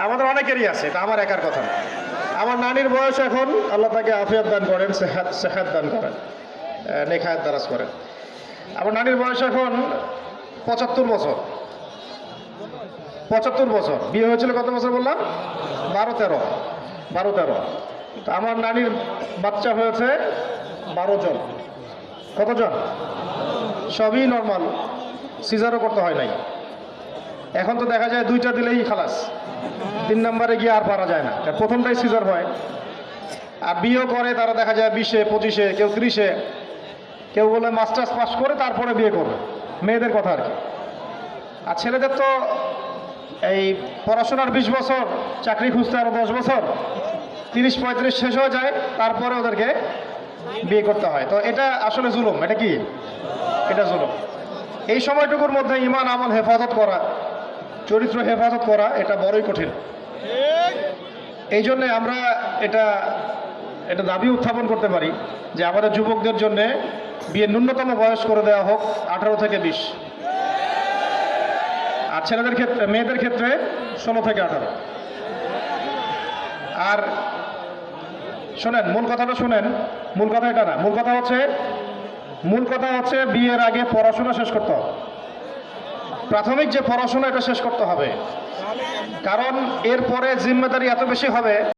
আমাদের অনেকেরই আছে, এটা আমার একার কথা না। আমার নানির বয়স এখন, আল্লাহ তাকে আফিয়াত দান করেন, সেহাত দান করেন, নেখায়াত দারাজ করেন। আমার নানির বয়স এখন 75 বছর। 75 বছর। বিয়ে হয়েছিল কত বছর বললাম? 12-13। তো আমার নানির বাচ্চা হয়েছে 12 জন। কতজন? সবই নর্মাল, সিজারও করতে হয় নাই। এখন তো দেখা যায় 2টা দিলেই খালাস, 3 নম্বরে গিয়ে আর পারা যায় না। প্রথমটাই সিজার হয়। আর বিয়েও করে তারা দেখা যায় 20-এ, 25-এ, কেউ 30-এ, কেউ বলে মাস্টার্স পাস করে তারপরে বিয়ে করবে, মেয়েদের কথা আর কি। আর ছেলেদের তো এই পড়াশোনার 20 বছর, চাকরি খুঁজতে আরও 10 বছর, 30-35 শেষ হয়ে যায়, তারপরে ওদেরকে বিয়ে করতে হয়। তো এটা আসলে জুলুম। এটা কি? এটা জুলুম। এই সময়টুকুর মধ্যে ঈমান আমল হেফাজত করা, চরিত্র হেফাজত করা, এটা বড়ই কঠিন। এই জন্যে আমরা এটা দাবি উত্থাপন করতে পারি যে আমাদের যুবকদের জন্য বিয়ের ন্যূনতম বয়স করে দেওয়া হোক 18 থেকে 20, আর ছেলেদের ক্ষেত্রে, মেয়েদের ক্ষেত্রে 16 থেকে 18। আর শোনেন, মূল কথাটা শোনেন, মূল কথা এটা না। মূল কথা হচ্ছে বিয়ের আগে পড়াশোনা শেষ করতে হবে। প্রাথমিক যে পড়াশোনা, এটা শেষ করতে হবে। কারণ এরপরে জিম্মেদারি এত বেশি হবে,